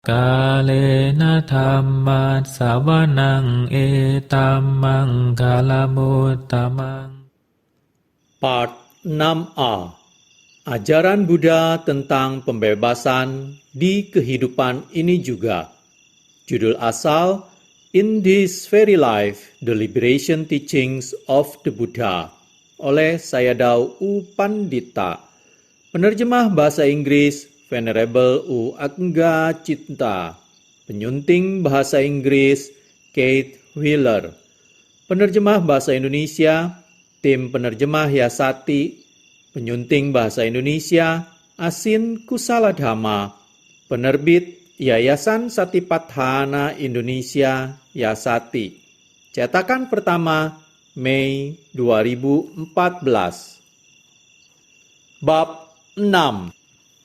Kalena dhammat sawanang etamang kalamuttamang. Part 6a. Ajaran Buddha tentang pembebasan di kehidupan ini juga. Judul asal In This Very Life, The Liberation Teachings of the Buddha oleh Sayadaw U. Pandita. Penerjemah bahasa Inggris Venerable U. Agga Cinta. Penyunting bahasa Inggris Kate Wheeler. Penerjemah bahasa Indonesia Tim Penerjemah Yasati. Penyunting bahasa Indonesia Asin Kusaladhama. Penerbit Yayasan Satipatthana Indonesia Yasati. Cetakan pertama Mei 2014. Bab 6.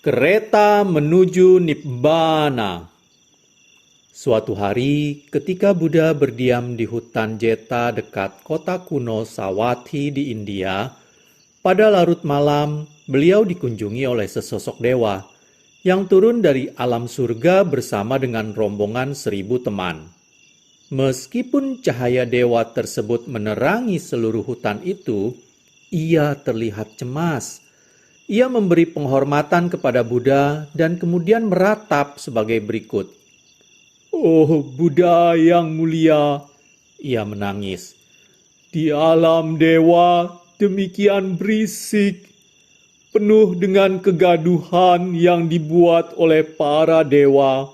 Kereta menuju Nibbana. Suatu hari, ketika Buddha berdiam di hutan Jeta dekat kota kuno Sawathi di India, pada larut malam beliau dikunjungi oleh sesosok dewa yang turun dari alam surga bersama dengan rombongan 1000 teman. Meskipun cahaya dewa tersebut menerangi seluruh hutan itu, ia terlihat cemas. Ia memberi penghormatan kepada Buddha dan kemudian meratap sebagai berikut. "Oh Buddha yang mulia," ia menangis. "Di alam dewa demikian berisik, penuh dengan kegaduhan yang dibuat oleh para dewa.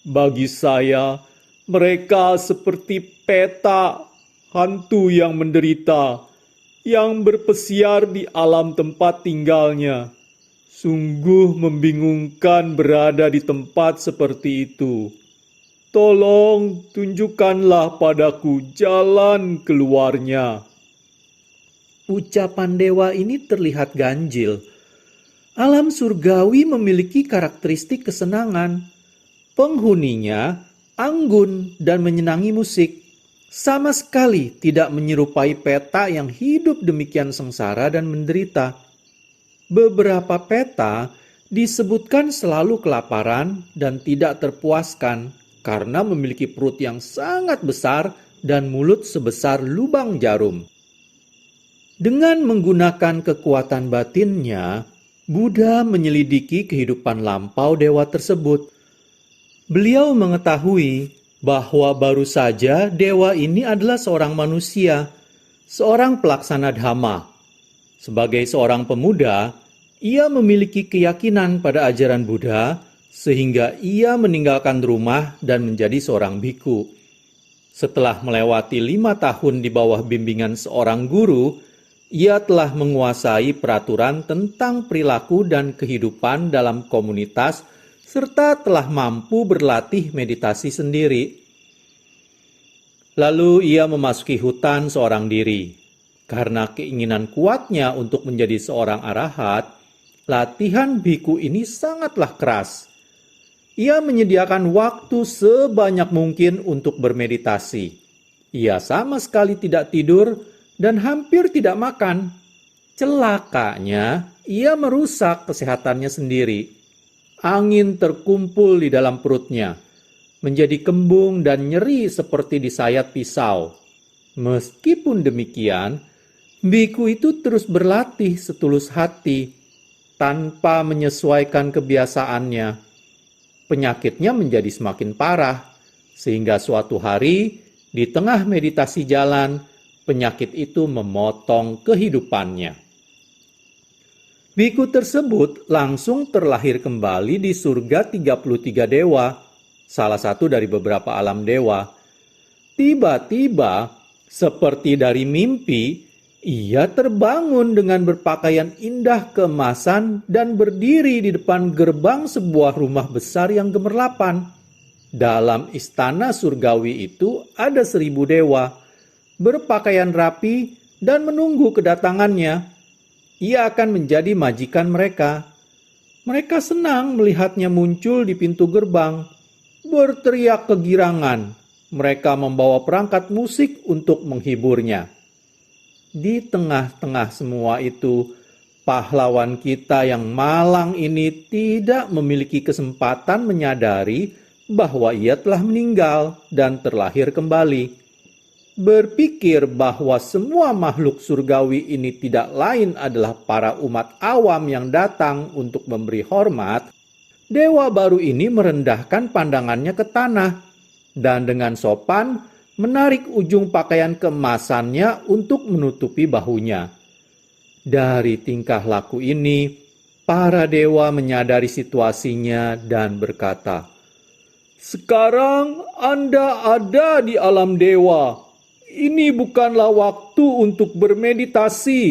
Bagi saya, mereka seperti peta, hantu yang menderita, yang berpesiar di alam tempat tinggalnya. Sungguh membingungkan berada di tempat seperti itu. Tolong tunjukkanlah padaku jalan keluarnya." Ucapan dewa ini terlihat ganjil. Alam surgawi memiliki karakteristik kesenangan. Penghuninya anggun dan menyenangi musik. Sama sekali tidak menyerupai peta yang hidup demikian sengsara dan menderita. Beberapa peta disebutkan selalu kelaparan dan tidak terpuaskan karena memiliki perut yang sangat besar dan mulut sebesar lubang jarum. Dengan menggunakan kekuatan batinnya, Buddha menyelidiki kehidupan lampau dewa tersebut. Beliau mengetahui bahwa baru saja dewa ini adalah seorang manusia, seorang pelaksana dhamma. Sebagai seorang pemuda, ia memiliki keyakinan pada ajaran Buddha sehingga ia meninggalkan rumah dan menjadi seorang biku. Setelah melewati 5 tahun di bawah bimbingan seorang guru, ia telah menguasai peraturan tentang perilaku dan kehidupan dalam komunitas serta telah mampu berlatih meditasi sendiri. Lalu ia memasuki hutan seorang diri. Karena keinginan kuatnya untuk menjadi seorang arahat, latihan biku ini sangatlah keras. Ia menyediakan waktu sebanyak mungkin untuk bermeditasi. Ia sama sekali tidak tidur dan hampir tidak makan. Celakanya, ia merusak kesehatannya sendiri. Angin terkumpul di dalam perutnya, menjadi kembung dan nyeri seperti disayat pisau. Meskipun demikian, biku itu terus berlatih setulus hati, tanpa menyesuaikan kebiasaannya. Penyakitnya menjadi semakin parah, sehingga suatu hari, di tengah meditasi jalan, penyakit itu memotong kehidupannya. Biku tersebut langsung terlahir kembali di surga 33 dewa, salah satu dari beberapa alam dewa. Tiba-tiba, seperti dari mimpi, ia terbangun dengan berpakaian indah keemasan dan berdiri di depan gerbang sebuah rumah besar yang gemerlapan. Dalam istana surgawi itu ada 1000 dewa, berpakaian rapi dan menunggu kedatangannya. Ia akan menjadi majikan mereka. Mereka senang melihatnya muncul di pintu gerbang, berteriak kegirangan. Mereka membawa perangkat musik untuk menghiburnya. Di tengah-tengah semua itu, Pahlawan kita yang malang ini tidak memiliki kesempatan menyadari bahwa ia telah meninggal dan terlahir kembali. Berpikir bahwa semua makhluk surgawi ini tidak lain adalah para umat awam yang datang untuk memberi hormat, dewa baru ini merendahkan pandangannya ke tanah dan dengan sopan menarik ujung pakaian keemasannya untuk menutupi bahunya. Dari tingkah laku ini, para dewa menyadari situasinya dan berkata, "Sekarang Anda ada di alam dewa. Ini bukanlah waktu untuk bermeditasi.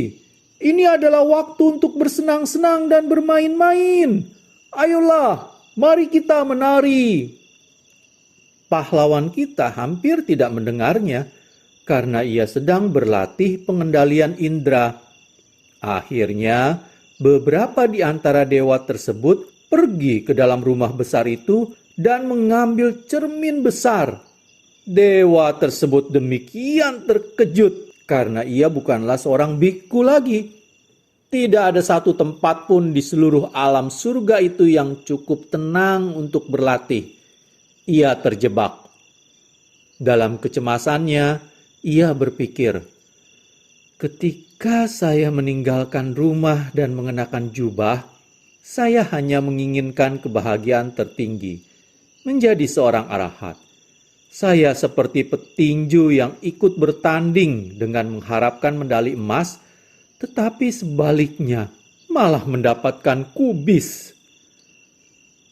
Ini adalah waktu untuk bersenang-senang dan bermain-main. Ayolah, mari kita menari." Pahlawan kita hampir tidak mendengarnya karena ia sedang berlatih pengendalian indera. Akhirnya, beberapa di antara dewa tersebut pergi ke dalam rumah besar itu dan mengambil cermin besar. Dewa tersebut demikian terkejut karena ia bukanlah seorang biku lagi. Tidak ada satu tempat pun di seluruh alam surga itu yang cukup tenang untuk berlatih. Ia terjebak. Dalam kecemasannya, ia berpikir, "Ketika saya meninggalkan rumah dan mengenakan jubah, saya hanya menginginkan kebahagiaan tertinggi, menjadi seorang arahat. Saya seperti petinju yang ikut bertanding dengan mengharapkan medali emas, tetapi sebaliknya malah mendapatkan kubis."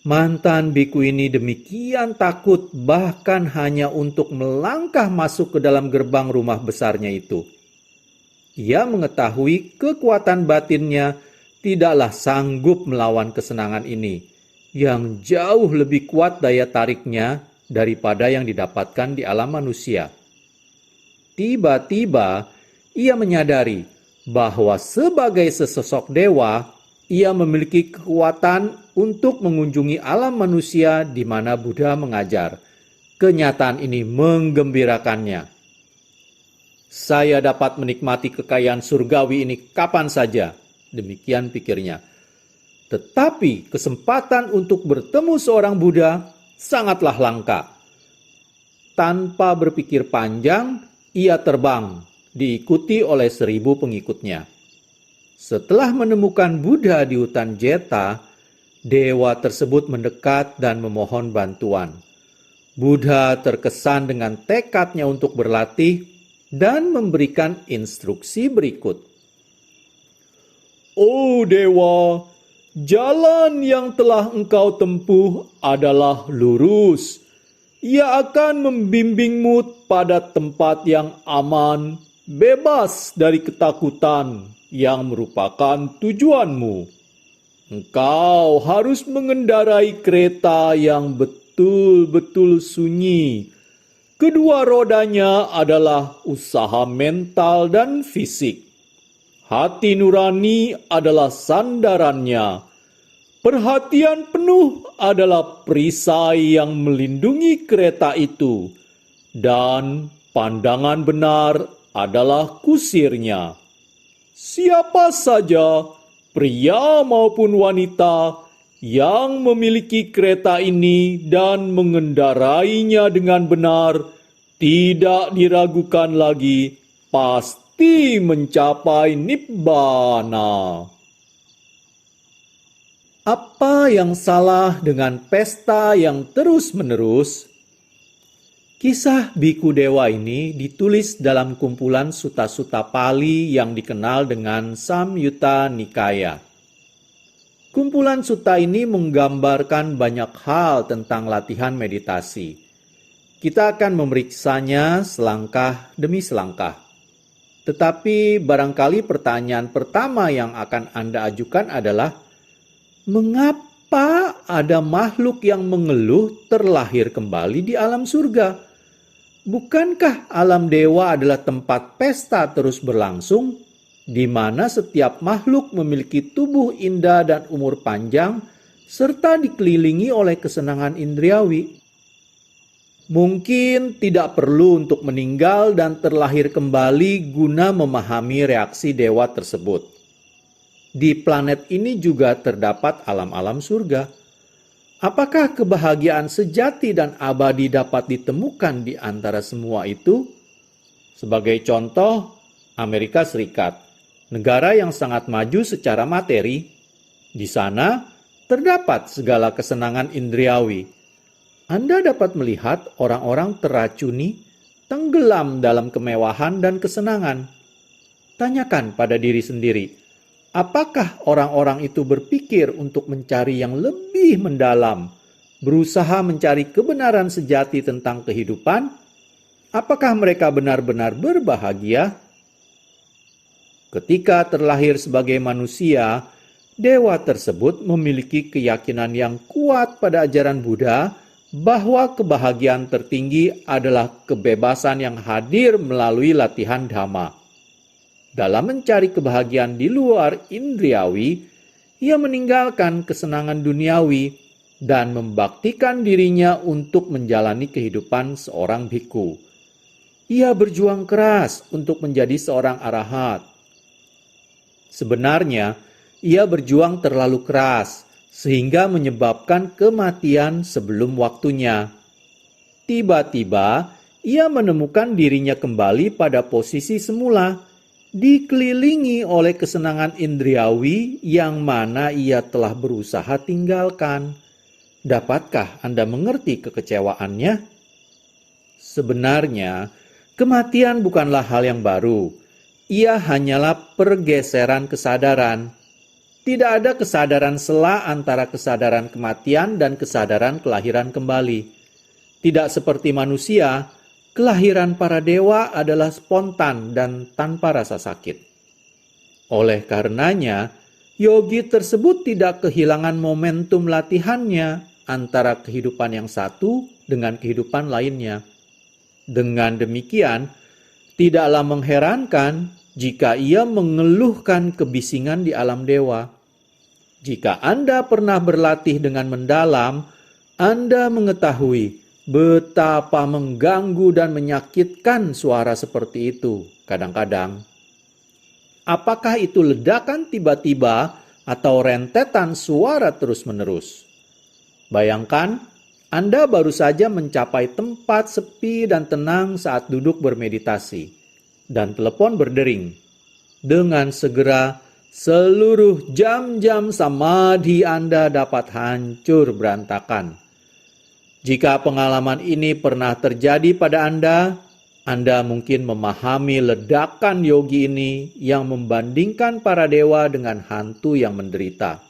Mantan biku ini demikian takut bahkan hanya untuk melangkah masuk ke dalam gerbang rumah besarnya itu. Ia mengetahui kekuatan batinnya tidaklah sanggup melawan kesenangan ini, yang jauh lebih kuat daya tariknya daripada yang didapatkan di alam manusia. Tiba-tiba, ia menyadari bahwa sebagai sesosok dewa, ia memiliki kekuatan untuk mengunjungi alam manusia di mana Buddha mengajar. Kenyataan ini menggembirakannya. "Saya dapat menikmati kekayaan surgawi ini kapan saja," demikian pikirnya. Tetapi kesempatan untuk bertemu seorang Buddha sangatlah langka. Tanpa berpikir panjang, ia terbang, diikuti oleh 1000 pengikutnya. Setelah menemukan Buddha di hutan Jeta, dewa tersebut mendekat dan memohon bantuan. Buddha terkesan dengan tekadnya untuk berlatih dan memberikan instruksi berikut. "Oh dewa, jalan yang telah engkau tempuh adalah lurus. Ia akan membimbingmu pada tempat yang aman, bebas dari ketakutan yang merupakan tujuanmu. Engkau harus mengendarai kereta yang betul-betul sunyi. Kedua rodanya adalah usaha mental dan fisik. Hati nurani adalah sandarannya. Perhatian penuh adalah perisai yang melindungi kereta itu. Dan pandangan benar adalah kusirnya. Siapa saja, pria maupun wanita, yang memiliki kereta ini dan mengendarainya dengan benar, tidak diragukan lagi, pasti mencapai nibbana." Apa yang salah dengan pesta yang terus-menerus? Kisah biku dewa ini ditulis dalam kumpulan Sutta-Sutta Pali yang dikenal dengan Samyutta Nikaya. Kumpulan sutta ini menggambarkan banyak hal tentang latihan meditasi. Kita akan memeriksanya selangkah demi selangkah. Tetapi barangkali pertanyaan pertama yang akan Anda ajukan adalah, mengapa ada makhluk yang mengeluh terlahir kembali di alam surga? Bukankah alam dewa adalah tempat pesta terus berlangsung, di mana setiap makhluk memiliki tubuh indah dan umur panjang, serta dikelilingi oleh kesenangan indriawi? Mungkin tidak perlu untuk meninggal dan terlahir kembali guna memahami reaksi dewa tersebut. Di planet ini juga terdapat alam-alam surga. Apakah kebahagiaan sejati dan abadi dapat ditemukan di antara semua itu? Sebagai contoh, Amerika Serikat, negara yang sangat maju secara materi. Di sana terdapat segala kesenangan indriawi. Anda dapat melihat orang-orang teracuni, tenggelam dalam kemewahan dan kesenangan. Tanyakan pada diri sendiri, apakah orang-orang itu berpikir untuk mencari yang lebih mendalam, berusaha mencari kebenaran sejati tentang kehidupan? Apakah mereka benar-benar berbahagia? Ketika terlahir sebagai manusia, dewa tersebut memiliki keyakinan yang kuat pada ajaran Buddha bahwa kebahagiaan tertinggi adalah kebebasan yang hadir melalui latihan Dhamma. Dalam mencari kebahagiaan di luar indriawi, ia meninggalkan kesenangan duniawi dan membaktikan dirinya untuk menjalani kehidupan seorang bhikkhu. Ia berjuang keras untuk menjadi seorang arahat. Sebenarnya, ia berjuang terlalu keras sehingga menyebabkan kematian sebelum waktunya. Tiba-tiba, ia menemukan dirinya kembali pada posisi semula, dikelilingi oleh kesenangan indriawi yang mana ia telah berusaha tinggalkan. Dapatkah Anda mengerti kekecewaannya? Sebenarnya, kematian bukanlah hal yang baru. Ia hanyalah pergeseran kesadaran. Tidak ada kesadaran sela antara kesadaran kematian dan kesadaran kelahiran kembali. Tidak seperti manusia, kelahiran para dewa adalah spontan dan tanpa rasa sakit. Oleh karenanya, yogi tersebut tidak kehilangan momentum latihannya antara kehidupan yang satu dengan kehidupan lainnya. Dengan demikian, tidaklah mengherankan jika ia mengeluhkan kebisingan di alam dewa. Jika Anda pernah berlatih dengan mendalam, Anda mengetahui betapa mengganggu dan menyakitkan suara seperti itu kadang-kadang. Apakah itu ledakan tiba-tiba atau rentetan suara terus-menerus? Bayangkan, Anda baru saja mencapai tempat sepi dan tenang saat duduk bermeditasi, dan telepon berdering. Dengan segera, seluruh jam-jam samadhi Anda dapat hancur berantakan. Jika pengalaman ini pernah terjadi pada Anda mungkin memahami ledakan yogi ini yang membandingkan para dewa dengan hantu yang menderita.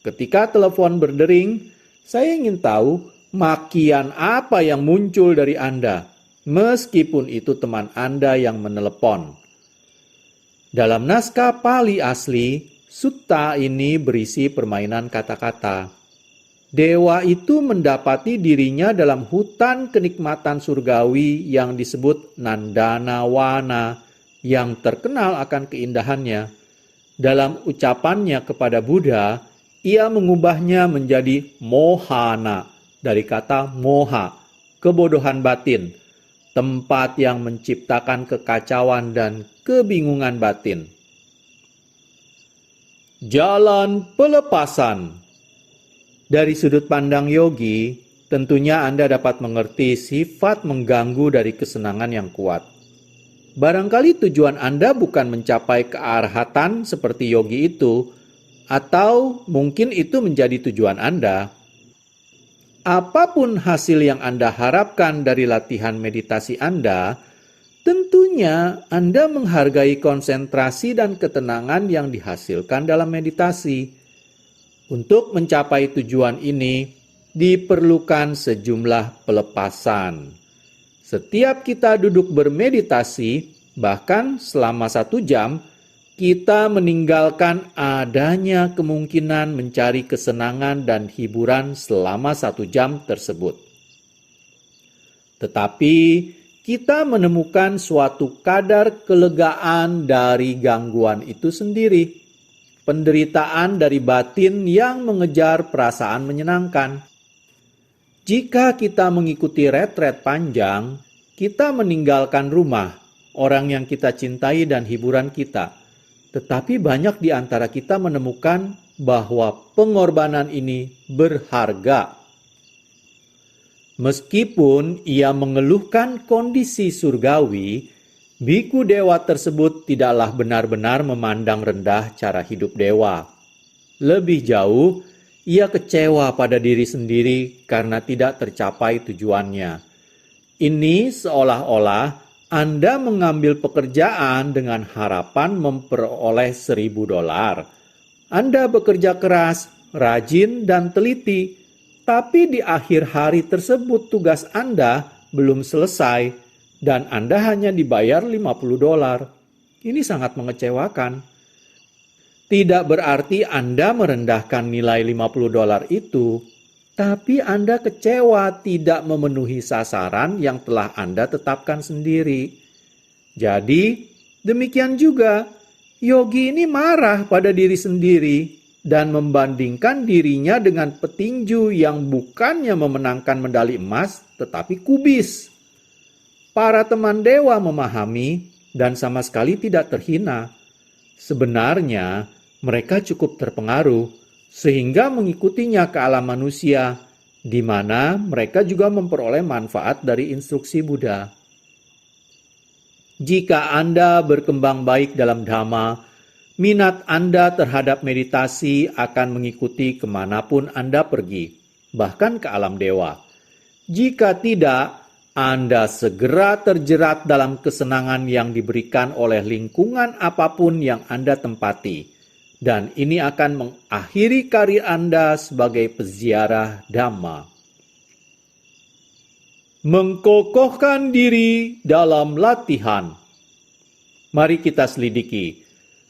Ketika telepon berdering, saya ingin tahu makian apa yang muncul dari Anda, meskipun itu teman Anda yang menelepon. Dalam naskah Pali asli, sutta ini berisi permainan kata-kata. Dewa itu mendapati dirinya dalam hutan kenikmatan surgawi yang disebut Nandanawana, yang terkenal akan keindahannya. Dalam ucapannya kepada Buddha, ia mengubahnya menjadi mohana, dari kata moha, kebodohan batin, tempat yang menciptakan kekacauan dan kebingungan batin. Jalan pelepasan. Dari sudut pandang yogi, tentunya Anda dapat mengerti sifat mengganggu dari kesenangan yang kuat. Barangkali tujuan Anda bukan mencapai kearhatan seperti yogi itu, atau mungkin itu menjadi tujuan Anda. Apapun hasil yang Anda harapkan dari latihan meditasi Anda, tentunya Anda menghargai konsentrasi dan ketenangan yang dihasilkan dalam meditasi. Untuk mencapai tujuan ini, diperlukan sejumlah pelepasan. Setiap kita duduk bermeditasi, bahkan selama 1 jam, kita meninggalkan adanya kemungkinan mencari kesenangan dan hiburan selama 1 jam tersebut. Tetapi kita menemukan suatu kadar kelegaan dari gangguan itu sendiri. Penderitaan dari batin yang mengejar perasaan menyenangkan. Jika kita mengikuti retret panjang, kita meninggalkan rumah, orang yang kita cintai dan hiburan kita. Tetapi banyak di antara kita menemukan bahwa pengorbanan ini berharga. Meskipun ia mengeluhkan kondisi surgawi, biku dewa tersebut tidaklah benar-benar memandang rendah cara hidup dewa. Lebih jauh, ia kecewa pada diri sendiri karena tidak tercapai tujuannya. Ini seolah-olah Anda mengambil pekerjaan dengan harapan memperoleh $1.000. Anda bekerja keras, rajin, dan teliti, tapi di akhir hari tersebut tugas Anda belum selesai dan Anda hanya dibayar $50. Ini sangat mengecewakan. Tidak berarti Anda merendahkan nilai $50 itu, tapi Anda kecewa tidak memenuhi sasaran yang telah Anda tetapkan sendiri. Jadi, demikian juga, Yogi ini marah pada diri sendiri dan membandingkan dirinya dengan petinju yang bukannya memenangkan medali emas, tetapi kubis. Para teman dewa memahami dan sama sekali tidak terhina. Sebenarnya, mereka cukup terpengaruh sehingga mengikutinya ke alam manusia, di mana mereka juga memperoleh manfaat dari instruksi Buddha. Jika Anda berkembang baik dalam Dhamma, minat Anda terhadap meditasi akan mengikuti kemanapun Anda pergi, bahkan ke alam dewa. Jika tidak, Anda segera terjerat dalam kesenangan yang diberikan oleh lingkungan apapun yang Anda tempati. Dan ini akan mengakhiri karir Anda sebagai peziarah Dhamma. Mengkokohkan diri dalam latihan. Mari kita selidiki,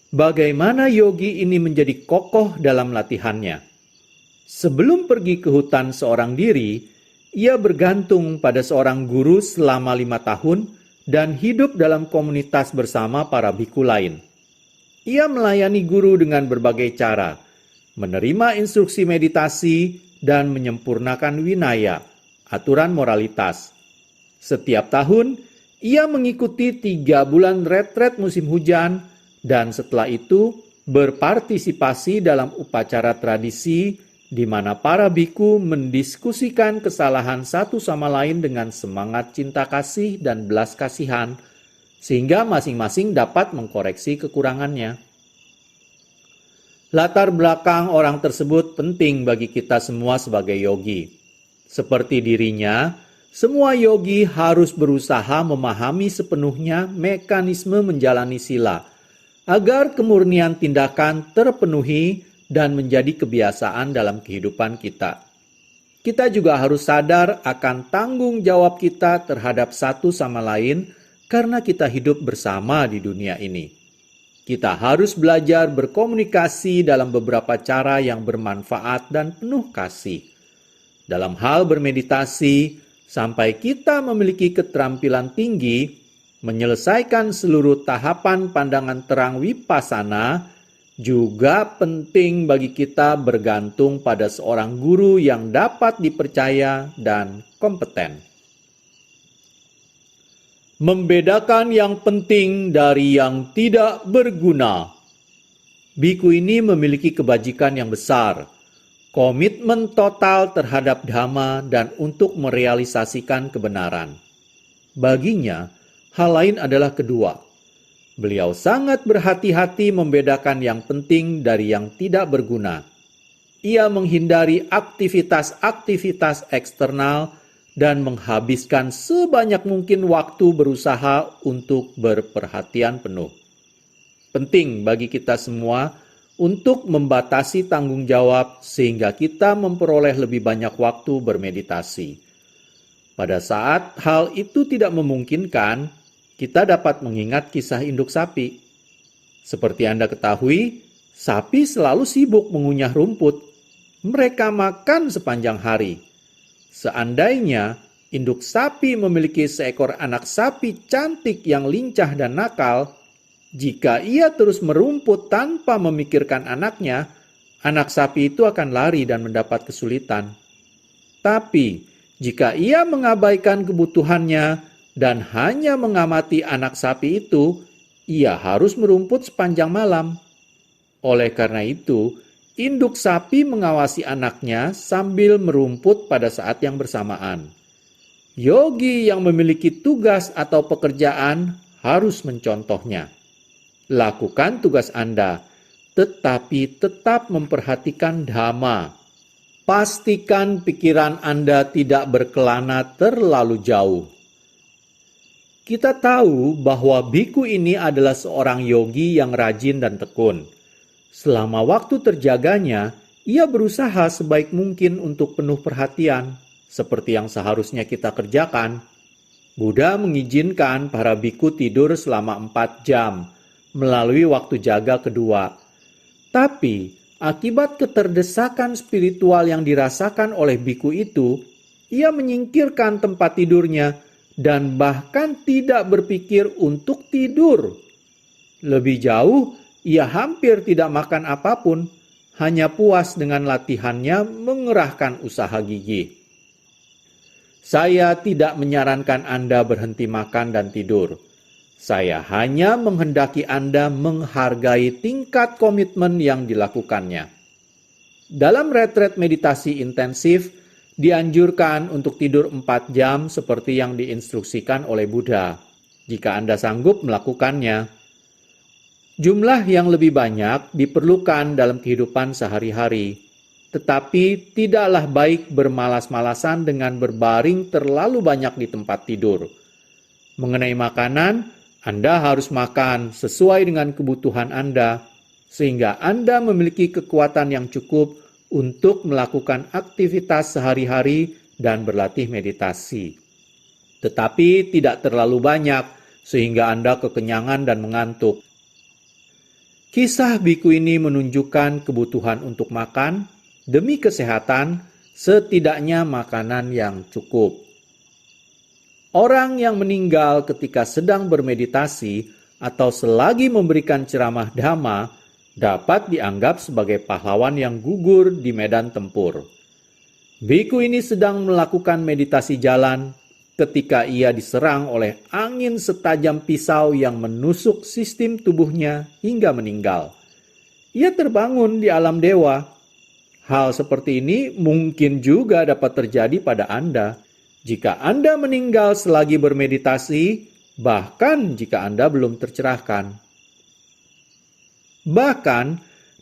bagaimana yogi ini menjadi kokoh dalam latihannya. Sebelum pergi ke hutan seorang diri, ia bergantung pada seorang guru selama 5 tahun dan hidup dalam komunitas bersama para biku lain. Ia melayani guru dengan berbagai cara, menerima instruksi meditasi, dan menyempurnakan winaya, aturan moralitas. Setiap tahun, ia mengikuti 3 bulan retret musim hujan, dan setelah itu berpartisipasi dalam upacara tradisi di mana para biku mendiskusikan kesalahan satu sama lain dengan semangat cinta kasih dan belas kasihan, sehingga masing-masing dapat mengkoreksi kekurangannya. Latar belakang orang tersebut penting bagi kita semua sebagai yogi. Seperti dirinya, semua yogi harus berusaha memahami sepenuhnya mekanisme menjalani sila, agar kemurnian tindakan terpenuhi dan menjadi kebiasaan dalam kehidupan kita. Kita juga harus sadar akan tanggung jawab kita terhadap satu sama lain, karena kita hidup bersama di dunia ini. Kita harus belajar berkomunikasi dalam beberapa cara yang bermanfaat dan penuh kasih. Dalam hal bermeditasi, sampai kita memiliki keterampilan tinggi, menyelesaikan seluruh tahapan pandangan terang vipassana, juga penting bagi kita bergantung pada seorang guru yang dapat dipercaya dan kompeten. Membedakan yang penting dari yang tidak berguna. Biku ini memiliki kebajikan yang besar, komitmen total terhadap Dhamma dan untuk merealisasikan kebenaran. Baginya, hal lain adalah kedua. Beliau sangat berhati-hati membedakan yang penting dari yang tidak berguna. Ia menghindari aktivitas-aktivitas eksternal dan menghabiskan sebanyak mungkin waktu berusaha untuk berperhatian penuh. Penting bagi kita semua untuk membatasi tanggung jawab sehingga kita memperoleh lebih banyak waktu bermeditasi. Pada saat hal itu tidak memungkinkan, kita dapat mengingat kisah induk sapi. Seperti Anda ketahui, sapi selalu sibuk mengunyah rumput. Mereka makan sepanjang hari. Seandainya induk sapi memiliki seekor anak sapi cantik yang lincah dan nakal, jika ia terus merumput tanpa memikirkan anaknya, anak sapi itu akan lari dan mendapat kesulitan. Tapi, jika ia mengabaikan kebutuhannya dan hanya mengamati anak sapi itu, ia harus merumput sepanjang malam. Oleh karena itu, induk sapi mengawasi anaknya sambil merumput pada saat yang bersamaan. Yogi yang memiliki tugas atau pekerjaan harus mencontohnya. Lakukan tugas Anda, tetapi tetap memperhatikan dhamma. Pastikan pikiran Anda tidak berkelana terlalu jauh. Kita tahu bahwa biku ini adalah seorang yogi yang rajin dan tekun. Selama waktu terjaganya, ia berusaha sebaik mungkin untuk penuh perhatian, seperti yang seharusnya kita kerjakan. Buddha mengizinkan para biku tidur selama 4 jam melalui waktu jaga kedua. Tapi, akibat keterdesakan spiritual yang dirasakan oleh biku itu, ia menyingkirkan tempat tidurnya dan bahkan tidak berpikir untuk tidur. Lebih jauh, ia hampir tidak makan apapun, hanya puas dengan latihannya mengerahkan usaha gigih. Saya tidak menyarankan Anda berhenti makan dan tidur. Saya hanya menghendaki Anda menghargai tingkat komitmen yang dilakukannya. Dalam retret meditasi intensif, dianjurkan untuk tidur 4 jam seperti yang diinstruksikan oleh Buddha, jika Anda sanggup melakukannya. Jumlah yang lebih banyak diperlukan dalam kehidupan sehari-hari, tetapi tidaklah baik bermalas-malasan dengan berbaring terlalu banyak di tempat tidur. Mengenai makanan, Anda harus makan sesuai dengan kebutuhan Anda, sehingga Anda memiliki kekuatan yang cukup untuk melakukan aktivitas sehari-hari dan berlatih meditasi. Tetapi tidak terlalu banyak, sehingga Anda kekenyangan dan mengantuk. Kisah biku ini menunjukkan kebutuhan untuk makan, demi kesehatan, setidaknya makanan yang cukup. Orang yang meninggal ketika sedang bermeditasi atau selagi memberikan ceramah dhamma dapat dianggap sebagai pahlawan yang gugur di medan tempur. Biku ini sedang melakukan meditasi jalan ketika ia diserang oleh angin setajam pisau yang menusuk sistem tubuhnya hingga meninggal. Ia terbangun di alam dewa. Hal seperti ini mungkin juga dapat terjadi pada Anda jika Anda meninggal selagi bermeditasi, bahkan jika Anda belum tercerahkan. Bahkan,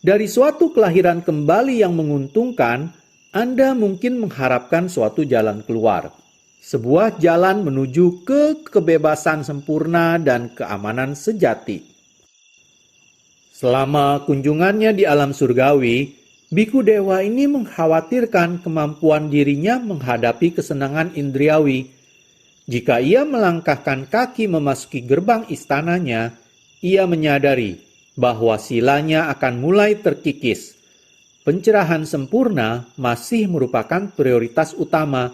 dari suatu kelahiran kembali yang menguntungkan, Anda mungkin mengharapkan suatu jalan keluar. Sebuah jalan menuju ke kebebasan sempurna dan keamanan sejati. Selama kunjungannya di alam surgawi, biku dewa ini mengkhawatirkan kemampuan dirinya menghadapi kesenangan indriawi. Jika ia melangkahkan kaki memasuki gerbang istananya, ia menyadari bahwa silanya akan mulai terkikis. Pencerahan sempurna masih merupakan prioritas utama,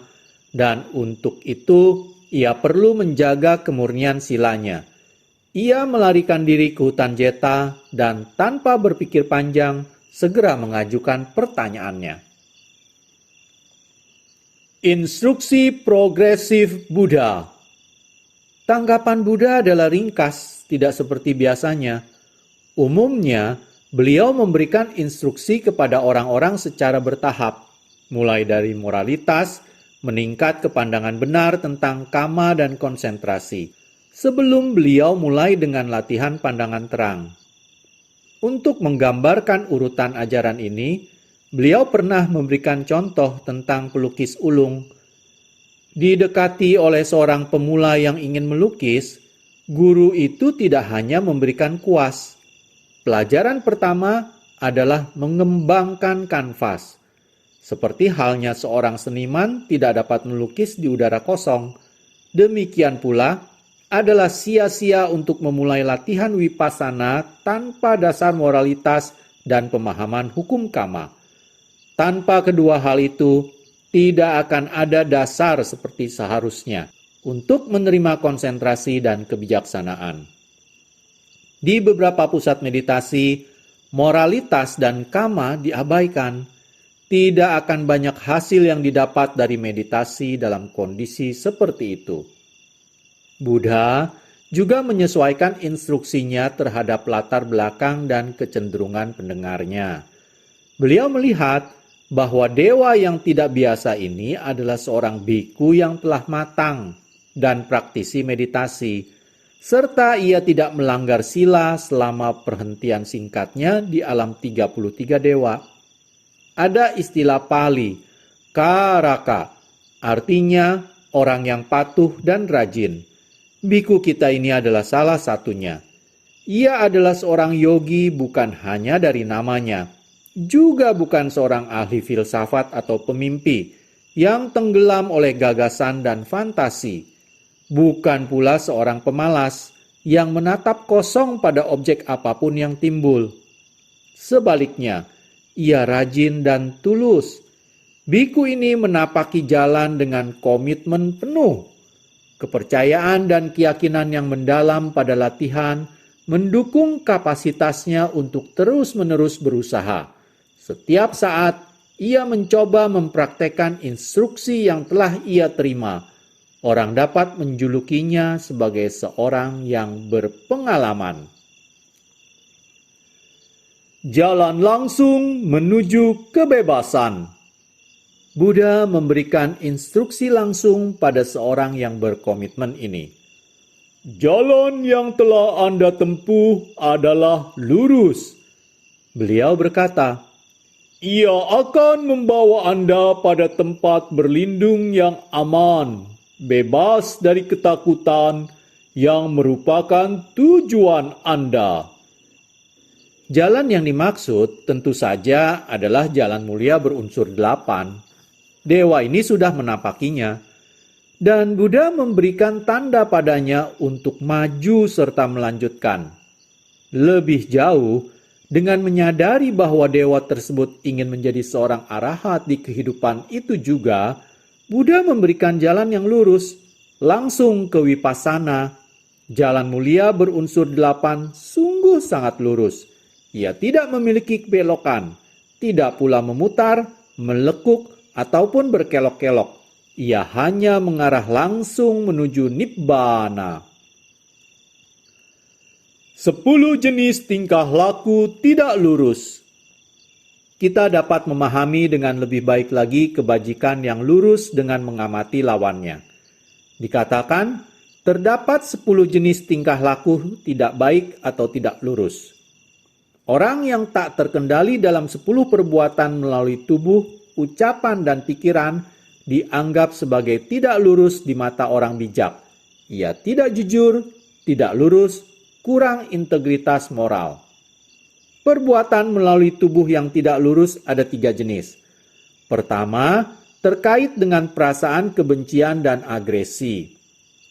dan untuk itu ia perlu menjaga kemurnian silanya. Ia melarikan diri ke hutan Jeta dan tanpa berpikir panjang, segera mengajukan pertanyaannya. Instruksi progresif Buddha. Tanggapan Buddha adalah ringkas, tidak seperti biasanya. Umumnya, beliau memberikan instruksi kepada orang-orang secara bertahap, mulai dari moralitas, meningkat ke pandangan benar tentang kama dan konsentrasi, sebelum beliau mulai dengan latihan pandangan terang. Untuk menggambarkan urutan ajaran ini, beliau pernah memberikan contoh tentang pelukis ulung. Didekati oleh seorang pemula yang ingin melukis, guru itu tidak hanya memberikan kuas. Pelajaran pertama adalah mengembangkan kanvas. Seperti halnya seorang seniman tidak dapat melukis di udara kosong, demikian pula adalah sia-sia untuk memulai latihan wipasana tanpa dasar moralitas dan pemahaman hukum kama. Tanpa kedua hal itu, tidak akan ada dasar seperti seharusnya untuk menerima konsentrasi dan kebijaksanaan. Di beberapa pusat meditasi, moralitas dan kama diabaikan. Tidak akan banyak hasil yang didapat dari meditasi dalam kondisi seperti itu. Buddha juga menyesuaikan instruksinya terhadap latar belakang dan kecenderungan pendengarnya. Beliau melihat bahwa dewa yang tidak biasa ini adalah seorang biku yang telah matang dan praktisi meditasi, serta ia tidak melanggar sila selama perhentian singkatnya di alam 33 dewa. Ada istilah Pali, Karaka, artinya orang yang patuh dan rajin. Biku kita ini adalah salah satunya. Ia adalah seorang yogi bukan hanya dari namanya, juga bukan seorang ahli filsafat atau pemimpi yang tenggelam oleh gagasan dan fantasi. Bukan pula seorang pemalas yang menatap kosong pada objek apapun yang timbul. Sebaliknya, ia rajin dan tulus. Biku ini menapaki jalan dengan komitmen penuh. Kepercayaan dan keyakinan yang mendalam pada latihan mendukung kapasitasnya untuk terus-menerus berusaha. Setiap saat, ia mencoba mempraktekkan instruksi yang telah ia terima. Orang dapat menjulukinya sebagai seorang yang berpengalaman. Jalan langsung menuju kebebasan. Buddha memberikan instruksi langsung pada seorang yang berkomitmen ini. Jalan yang telah Anda tempuh adalah lurus. Beliau berkata, ia akan membawa Anda pada tempat berlindung yang aman, bebas dari ketakutan yang merupakan tujuan Anda. Jalan yang dimaksud tentu saja adalah jalan mulia berunsur 8. Dewa ini sudah menapakinya, dan Buddha memberikan tanda padanya untuk maju serta melanjutkan. Lebih jauh, dengan menyadari bahwa dewa tersebut ingin menjadi seorang arahat di kehidupan itu juga, Buddha memberikan jalan yang lurus, langsung ke Vipassana. Jalan mulia berunsur 8 sungguh sangat lurus. Ia tidak memiliki kebelokan, tidak pula memutar, melekuk, ataupun berkelok-kelok. Ia hanya mengarah langsung menuju Nibbana. 10 jenis tingkah laku tidak lurus. Kita dapat memahami dengan lebih baik lagi kebajikan yang lurus dengan mengamati lawannya. Dikatakan, terdapat 10 jenis tingkah laku tidak baik atau tidak lurus. Orang yang tak terkendali dalam 10 perbuatan melalui tubuh, ucapan, dan pikiran dianggap sebagai tidak lurus di mata orang bijak. Ia tidak jujur, tidak lurus, kurang integritas moral. Perbuatan melalui tubuh yang tidak lurus ada 3 jenis. Pertama, terkait dengan perasaan kebencian dan agresi.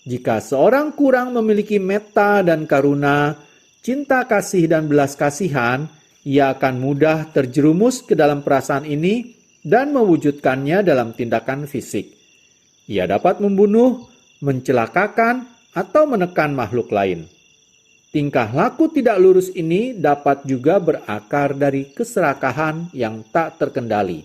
Jika seorang kurang memiliki metta dan karuna, cinta kasih dan belas kasihan, ia akan mudah terjerumus ke dalam perasaan ini dan mewujudkannya dalam tindakan fisik. Ia dapat membunuh, mencelakakan, atau menekan makhluk lain. Tingkah laku tidak lurus ini dapat juga berakar dari keserakahan yang tak terkendali,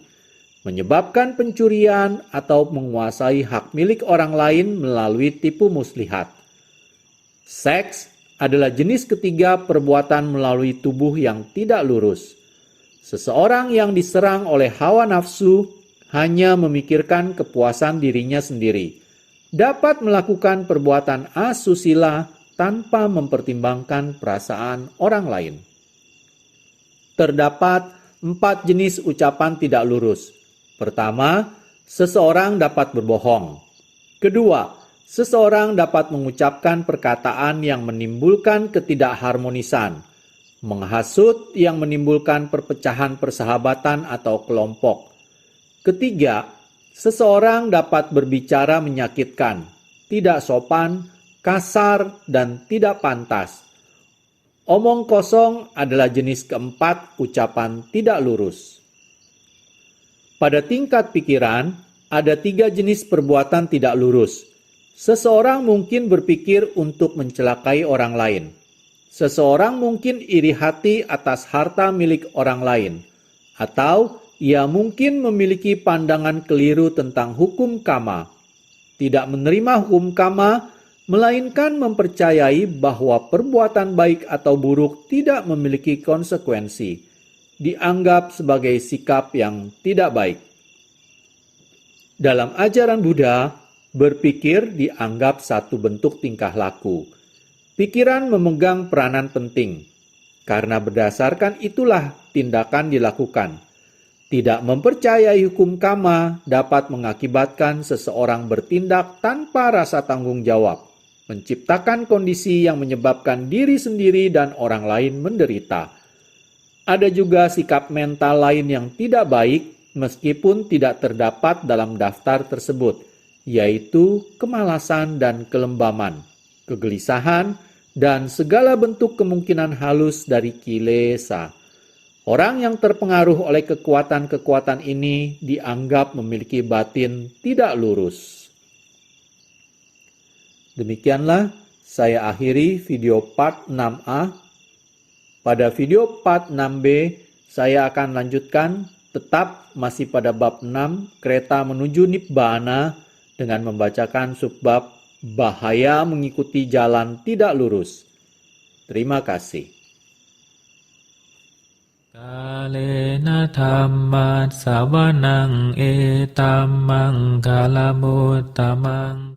menyebabkan pencurian atau menguasai hak milik orang lain melalui tipu muslihat. Seks adalah jenis ketiga perbuatan melalui tubuh yang tidak lurus. Seseorang yang diserang oleh hawa nafsu hanya memikirkan kepuasan dirinya sendiri, dapat melakukan perbuatan asusila tanpa mempertimbangkan perasaan orang lain. Terdapat 4 jenis ucapan tidak lurus. Pertama, seseorang dapat berbohong. Kedua, seseorang dapat mengucapkan perkataan yang menimbulkan ketidakharmonisan, menghasut yang menimbulkan perpecahan persahabatan atau kelompok. Ketiga, seseorang dapat berbicara menyakitkan, tidak sopan, kasar, dan tidak pantas. Omong kosong adalah jenis keempat ucapan tidak lurus. Pada tingkat pikiran, ada 3 jenis perbuatan tidak lurus. Seseorang mungkin berpikir untuk mencelakai orang lain. Seseorang mungkin iri hati atas harta milik orang lain. Atau ia mungkin memiliki pandangan keliru tentang hukum kama. Tidak menerima hukum kama melainkan mempercayai bahwa perbuatan baik atau buruk tidak memiliki konsekuensi, dianggap sebagai sikap yang tidak baik. Dalam ajaran Buddha, berpikir dianggap satu bentuk tingkah laku. Pikiran memegang peranan penting, karena berdasarkan itulah tindakan dilakukan. Tidak mempercayai hukum karma dapat mengakibatkan seseorang bertindak tanpa rasa tanggung jawab, menciptakan kondisi yang menyebabkan diri sendiri dan orang lain menderita. Ada juga sikap mental lain yang tidak baik meskipun tidak terdapat dalam daftar tersebut, yaitu kemalasan dan kelembaman, kegelisahan, dan segala bentuk kemungkinan halus dari kilesa. Orang yang terpengaruh oleh kekuatan-kekuatan ini dianggap memiliki batin tidak lurus. Demikianlah saya akhiri video part 6a. Pada video part 6b, saya akan lanjutkan tetap masih pada bab 6, kereta menuju Nibbana, dengan membacakan subbab bahaya mengikuti jalan tidak lurus. Terima kasih. Kalena dhammat savanang etammang kalamutamang